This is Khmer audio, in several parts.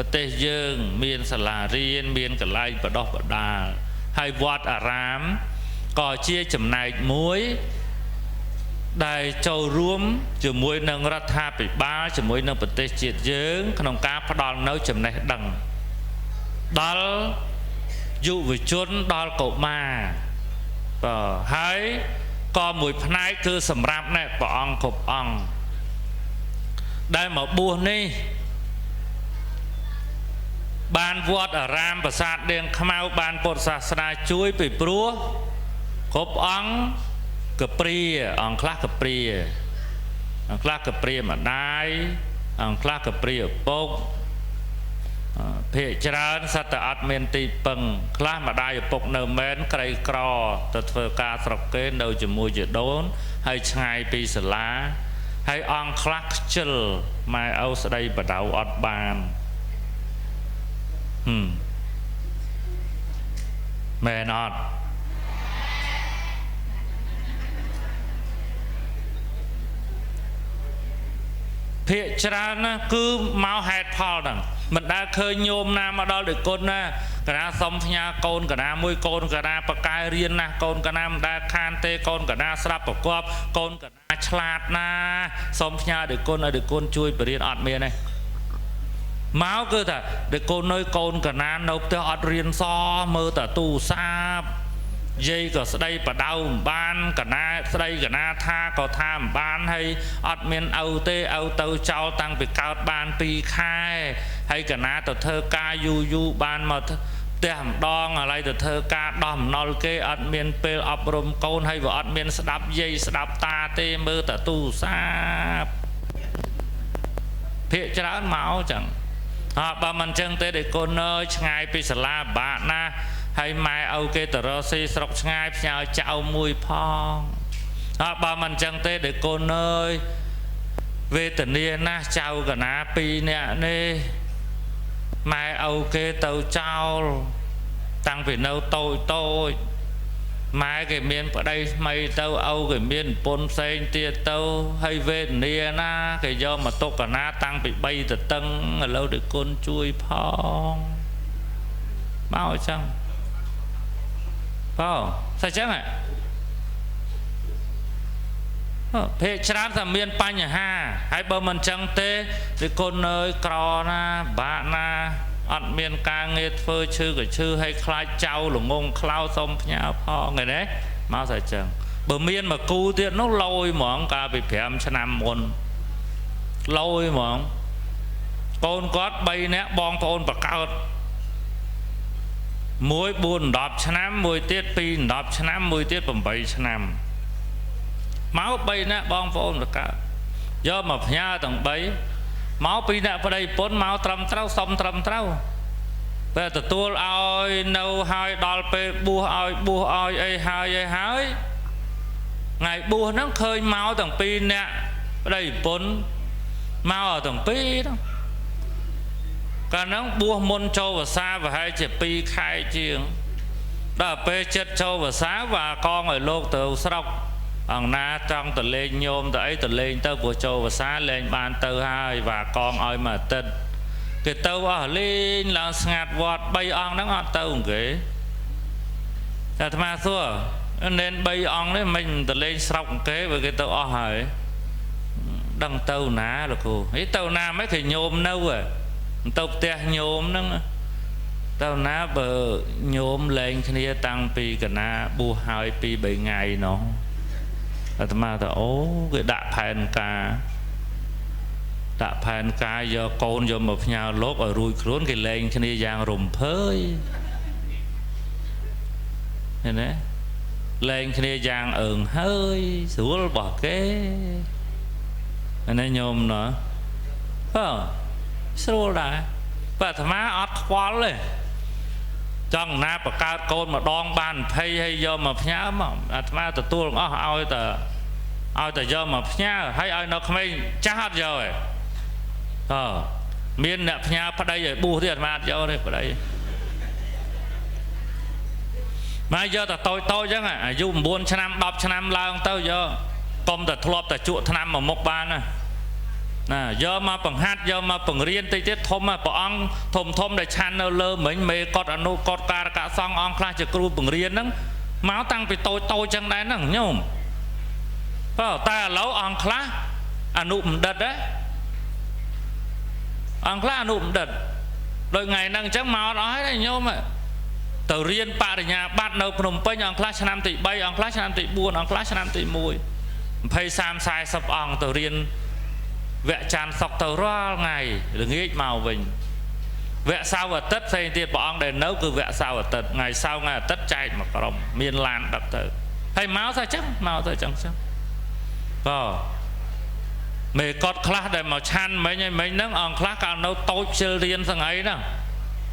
ប្រទេសយើងមានសាលារៀនមានកន្លែងបដោះបដាលហើយវត្តអារាមក៏ជាចំណែកមួយដែលចូលរួមជាមួយនឹងរដ្ឋាភិបាលជាមួយនឹងប្រទេសជាតិយើងក្នុងការផ្ដល់នូវចំណេះដឹងដល់យុវជនដល់កុមារហើយក៏មួយផ្នែកគឺសម្រាប់ណែព្រះអង្គគ្រប់អង្គដែលមកបួសនេះបានវត្តអារាមប្រាសាទនាងខ្មៅបានពុទ្ធសាសនាជួយពីព្រោះគ្រប់អង្គកព្រាអង្គខ្លះកព្រាអង្គខ្លះកព្រាម្ដាយអង្គខ្លះកព្រាឪពុកភាគច្រើនសត្វតែអត់មានទីពឹងខ្លះម្ដាយឪពុកនៅមែនក្រីក្រទៅធ្វើការស្រុកគេនៅជាមួយជីដូនហើយឆ្ងាយពីសាលាហើយអង្គខ្លះខ្ជិលម៉ែឪស្ដីបដៅអត់បានមែនអត់ភាគច្រើនណាគឺមកហេតុផលហ្នឹងមិនដែលឃើញញោមណាមកដល់ដូចគុណណាកណាសុំផ្ញើកូនកណាមួយកូនកណាបកែរៀនណាកូនកណាមិនដែលខានទេកូនកណាស្រាប់ប្រកបកូនកណាឆ្លាតណាសុំផ្ញើដូចគុណឲ្យដូចគុណជួយបរៀនអត់មានទេមកគឺថាដូចគុណនៅកូនកណានៅផ្ទះអត់រៀនសមើលតែទូរស័ព្ទយាយក៏ស្ដីបដៅមិនបានកណាស្ដីកណាថាក៏ថាមិនបានហើយអត់មានឪទេឪទៅចោលតាំងពីកើតបាន2ខែហើយកណាទៅធ្វើការយូរបានមកផ្ទះម្ដងឥឡូវទៅធ្វើការដោះអំណុលគេអត់មានពេលអប់រំកូនហើយវាអត់មានស្ដាប់យាយស្ដាប់តាទេមើលតែទូរស័ព្ទភាគច្រើនមកចឹងបើមិនចឹងទេដែលកូនអើយឆ្ងាយពីសាលាបាក់ណាហើយម៉ែឪគេទៅរកស៊ីស្រុកឆ្ងាយផ្ញើចៅមួយផងបើមិនចឹងទេដែលកូនអើយវេទនាណាស់ចៅកណា2នាក់នេះម៉ែឪគេទៅចោលតាំងពីនៅតូចម៉ែគេមានប្តីថ្មីទៅឪគេមានប្រពន្ធផ្សេងទៀតទៅហើយវេទនាណាគេយកមកទុកកណាតាំងពី3ទៅតឹងឥឡូវដូចគុណជួយផងមកចឹងស្អីចឹងភាគច្រើនតែមានបញ្ហាហើយបើមិនចឹងទេដូចគុណអើយក្រណាបាក់ណាអត់មានការងារធ្វើឈឺក៏ឈឺហើយខ្លាចចៅល្ងងខ្លោសុំផ្ញើផងហ្នឹងណាមកស្អីចឹងបើមានមកគូទៀតនោះលយហ្មងកាលពី5ឆ្នាំមុនលយហ្មងកូនគាត់3នាក់បងប្អូនបកើតមួយ4 10ឆ្នាំមួយទៀត2 10ឆ្នាំមួយទៀត8ឆ្នាំមក3នាក់បងប្អូនបកើតយកមកផ្ញើទាំង3មក2នាក់ប្តីប្រពន្ធមកត្រឹមត្រូវសុំត្រឹមត្រូវពេលទទួលឲ្យនៅហើយដល់ពេលបួសឲ្យអីហើយថ្ងៃបួសហ្នឹងឃើញមកទាំង2នាក់ប្តីប្រពន្ធមកទាំង2ហ្នឹងកាលហ្នឹងបួសមុនចូលវស្សាប្រហែលជា2ខែជាងដល់ពេលចិត្តចូលវស្សាវាកងឲ្យលោកទៅស្រុកអង្គណាចង់ទៅលេងញោមទៅអីទៅលេងទៅព្រោះចូលវស្សាលេងបានទៅហើយវាកងឲ្យមួយអាទិត្យគេទៅអស់លេងឡើងស្ងាត់វត្ត3អង្គហ្នឹងអត់ទៅគេតែអាត្មាសួរនេន3អង្គនេះមិនទៅលេងស្រុកគេបើគេទៅអស់ហើយដឹងទៅណាលោកគ្រូហីទៅណាមិនគេញោមនៅទៅផ្ទះញោមហ្នឹងទៅណាបើញោមលែងគ្នាតាំងពីកណាបួសហើយ2 3ថ្ងៃនោះអាត្មាថាអូគេដាក់ផែនការយកកូនយកមកផ្ញើលោកឲ្យរួចខ្លួនគេលែងគ្នាយ៉ាងរំភើយឃើញទេលែងគ្នាយ៉ាងអើងហើយស្រួលរបស់គេអានេះញោមណោះស្រួលដែរបើអាត្មាអត់ខ្វល់ទេចង់ណាបកើតកូនម្ដងបាន20ហើយយកមកផ្ញើមកអាត្មាទទួលអស់ឲ្យតែយកមកផ្ញើហើយឲ្យនៅក្មេងចាស់អត់យកទេមានអ្នកផ្ញើប្តីឲ្យបួសទៀតអាត្មាអត់យកទេប្តីមកយកតែតូចអញ្ចឹងអាយុ9ឆ្នាំ10ឆ្នាំឡើងទៅយកកុំតែធ្លាប់តែជក់ថ្នាំមកមុខបានណា nè do mà bằng hát do mà bằng riêng tây tiết thôm mà bằng thôm để chan nó lơ mình mê cọt anh nô cọt cả xong ông khai cho kêu bằng riêng đó máu tăng vì tôi chẳng đấy nè nhôm ta lâu ông khai anh nụm đợt đấy ông khai anh nụm đợt rồi ngày năng chắc máu nói đấy nhôm mà từ riêng bà ở nhà bắt đầu nồng pênh ông khai năm tỷ bay ông khai năm tỷ buôn ông khai năm tỷ mùi phải sam sai sập ông từ riêng vẽ tràn sọc tàu ra ngày đừng nghĩ màu mình vẽ sao và tất xây tiền bọn ông để nấu cứ vẽ sao và tất ngày sau ngày tất chạy mà có miền lan đập tử hay máu ra chắc máu ra chẳng chắc mày cọt class để mà chan mấy nắng ông class cao nấu tối chơi riêng sang ấy nè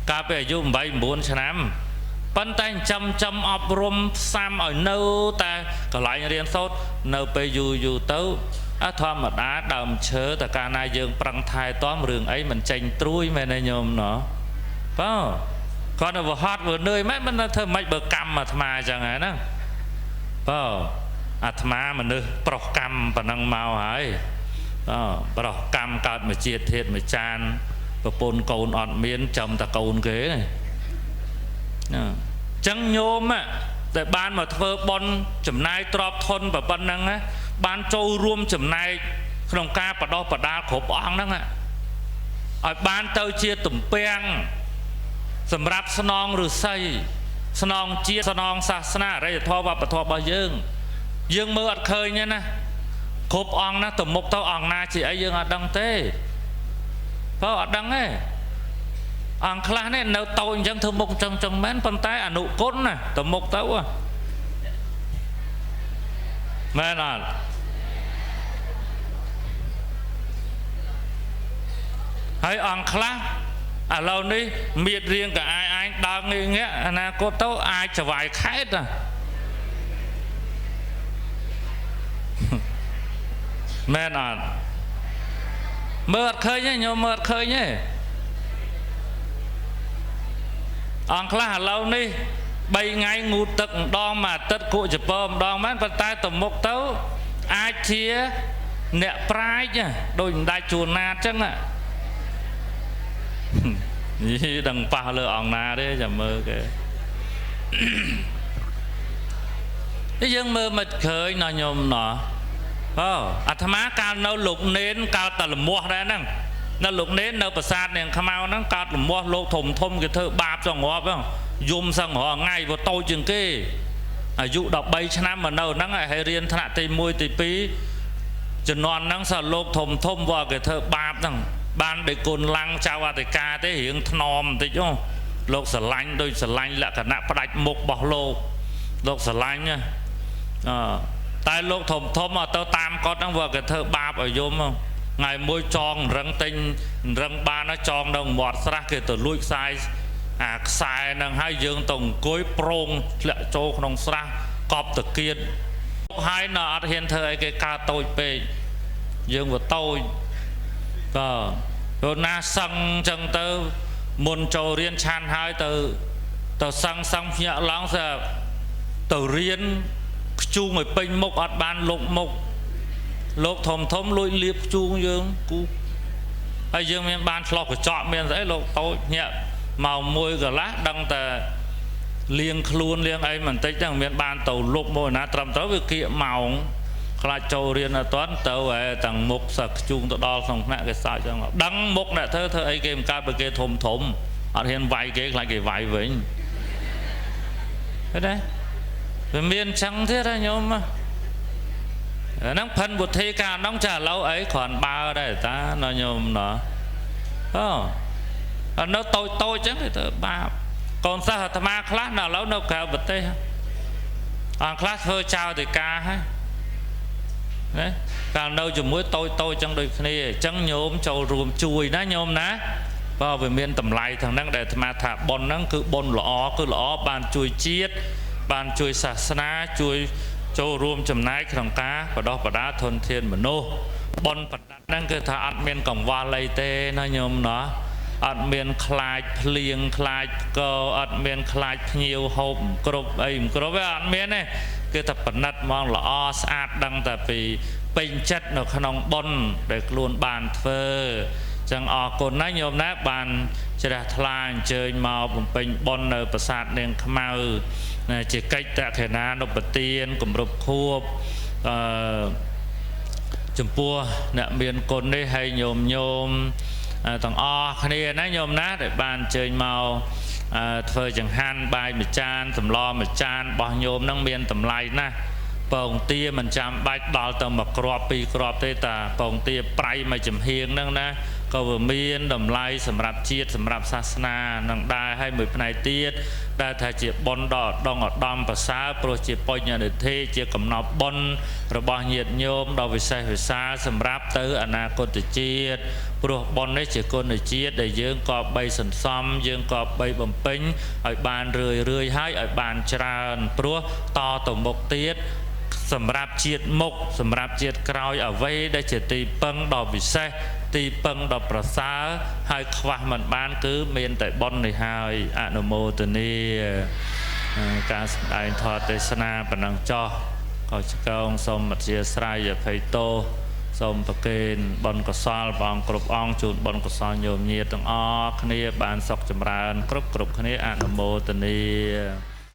cà phê dùng 7-4 năm bắn tay chăm ập rôm sam ở nâu ta còn lại riêng sốt nâu pe dù tấu thoa mà đá đầm chớ ta ca nay dương prang thai toán rừng ấy mình tranh trui mày này nhôm nó con nó vừa hot vừa nơi mấy mình thơ mấy bờ cam mà chẳng hạn đó ma mình đưa pro cam và năng màu hái pro cam cọt mà chia thiệt mà chan và pôn cồn ọt miến chồng ta cồn ghế này chẳng nhôm á để ban mà thơ bon chấm nai trọp thôn và ban năng á ban châuរួមchấm naiក្នុងការបដោះបដាលគ្រប់អង្គហ្នឹងឲ្យបានទៅជាទំពាំងសម្រាប់ស្នងឫស្សីស្នងជាតិស្នងសាសនាអរិយធម៌វប្បធម៌របស់យើងមើលអត់ឃើញទេណាគ្រប់អង្គណាទៅមុខទៅអង្គណាជាអីយើងអត់ដឹងទេបើអត់ដឹងទេអង្គខ្លះនេះនៅតូចអញ្ចឹងធ្វើមុខចឹងមែនប៉ុន្តែអនុគុណណាទៅមុខទៅមែនអត់ហើយអង្គខ្លះឥឡូវនេះមៀតរៀងក៏អាចដើរងាកអនាគតទៅអាចចវាយខេតមែនអត់មើលអត់ឃើញទេញោមមើលអត់ឃើញទេអង្គខ្លះឥឡូវនេះ3ថ្ងៃងូតទឹកម្ដងមួយអាទិត្យគក់ចពើម្ដងមែនប៉ុន្តែទៅមុខទៅអាចជាអ្នកប្រាជ្ញដូចម្ដាច់ជួនណាតអញ្ចឹងដឹងប៉ះលើអង្គណាទេចាំមើលគេយើងមើលមិនឃើញណោះញោមណោះអាត្មាកាលនៅលោកនេនកាលតែលមាស់ដែរហ្នឹងនៅលោកនេននៅប្រាសាទនាងខ្មៅហ្នឹងកាលលមាស់លោកធំគេធ្វើបាបចង្រប់ហ្នឹងយំសឹងរាល់ថ្ងៃវាតូចជាងគេអាយុ13ឆ្នាំមកនៅហ្នឹងឲ្យរៀនថ្នាក់ទី1ទី2ជំនាន់ហ្នឹងសិស្សលោកធំវាគេធ្វើបាបហ្នឹងបានដោយគុណឡើងចៅអធិការទេរៀងថ្នមបន្តិចលោកស្រឡាញ់ដូចស្រឡាញ់លក្ខណៈផ្ដាច់មុខរបស់លោកស្រឡាញ់តែលោកធំអត់ទៅតាមគាត់ហ្នឹងវាគេធ្វើបាបឲ្យយំថ្ងៃមួយចងរឹងទិញរឹងបានចងនៅមាត់ស្រះគេទៅលួចខ្សែអាខ្សែហ្នឹងហើយយើងទៅអង្គុយប្រងធ្លាក់ចូលក្នុងស្រះកប់តាគៀតហើយនៅអត់ហ៊ានធ្វើអីគេកើតតូចពេកយើងវាតូចព្រោះណាសឹងចឹងទៅមុនចូលរៀនឆានហើយទៅសឹងភ្ញាក់ឡើងទៅរៀនខ្ជូងឲ្យពេញមុខអត់បានលុកមុខលោកធំលួចលៀបខ្ជូងយើងគូហើយយើងមានបានឆ្លោះកញ្ចក់មានស្អីលោកតូចញាក់ម៉ោង1កន្លះដឹងតែលៀងខ្លួនលៀងអីបន្តិចហ្នឹងមានបានទៅលុបមកណាត្រឹមត្រូវវាគៀកម៉ោងខ្លាចចូលរៀនអត់ទាន់ទៅទាំងមុខសឹកខ្ជូងទៅដល់ក្នុងថ្នាក់គេសើចចឹងដឹងមុខអ្នកធ្វើអីគេមិនកើតបើគេធំអត់ហ៊ានវាយគេខ្លាចគេវាយវិញឃើញទេវាមានចឹងទៀតញោមហ្នឹងផិនវុធីការហ្នឹងចាឥឡូវអីគ្រាន់បើដែរតាណោះញោមណោះនៅតូចចឹងទៅបាបកូនសិស្សអាត្មាខ្លះនៅឥឡូវនៅក្រៅប្រទេសអង្គខ្លះធ្វើចៅទៅការហើយណាកាលនៅជាមួយតូចចឹងដូចគ្នាអញ្ចឹងញោមចូលរួមជួយណាញោមណាបើវាមានតម្លៃទាំងហ្នឹងដែលអាត្មាថាបុណ្យហ្នឹងគឺបុណ្យល្អគឺល្អបានជួយជាតិបានជួយសាសនាជួយចូលរួមចំណែកក្នុងការបដោះបដាធនធានមនុស្សបុណ្យប្រដាប់ហ្នឹងគឺថាអត់មានកង្វល់អីទេណាញោមណាអត់មានខ្លាចភ្លៀងខ្លាចកអត់មានខ្លាចភ្ញៀវហូបគ្រប់អីគ្រប់វាអត់មានទេគឺតែប៉និតហ្មងល្អស្អាតដឹងតែពី ពេញចិត្តនៅក្នុងបុណ្យដែលខ្លួនបានធ្វើចឹងអរគុណណាស់ញោមណាបានជ្រះថ្លាអញ្ជើញមកបំពេញបុណ្យនៅប្រាសាទនាងខ្មៅជាកិច្ចតក្កណានុបទានគម្រប់ខួបចំពោះអ្នកមានគុណនេះហើយញោមទាំងអស់គ្នាណាញោមណាដែលបានអញ្ជើញមកធ្វើចង្ហាន់បាយមួយចានសម្លមួយចានរបស់ញោមនឹងមានតម្លៃណាស់ពងទាមិនចាំបាច់ដល់ទៅមួយគ្រាប់ពីរគ្រាប់ទេតាពងទាប្រៃមួយចំហៀងហ្នឹងណាក៏វាមានតម្លៃសម្រាប់ជាតិសម្រាប់សាសនានឹងដែរហើយមួយផ្នែកទៀតដែលថាជាបុណ្យដ៏ឧត្តមប្រសើរព្រោះជាបញ្ញនិធិជាកំណប់បុណ្យរបស់ញាតិញោមដ៏វិសេសវិសាលសម្រាប់ទៅអនាគតជាតិព្រោះបុណ្យនេះជាគុណជាតិដែលយើងក៏បីសន្សំយើងក៏បីបំពេញឲ្យបានរឿយហើយឲ្យបានច្រើនព្រោះតទៅមុខទៀតសម្រាប់ជាតិមុខសម្រាប់ជាតិក្រោយអ្វីដែលជាទីពឹងដ៏ពិសេសទីពឹងដ៏ប្រសើរហើយខ្វះមិនបានគឺមានតែបុណ្យនេះហើយអនុមោទនាការសម្ដែងធម៌ទេសនាប៉ុណ្ណឹងចោះក៏ឆ្កងសូមអធិស្ឋានអភ័យទោសសូមប្រគេនបុណ្យកុសលព្រះអង្គគ្រប់អង្គជូនបុណ្យកុសលញោមញាតិទាំងអស់គ្នាបានសុខចម្រើនគ្រប់គ្នាអនុមោទនា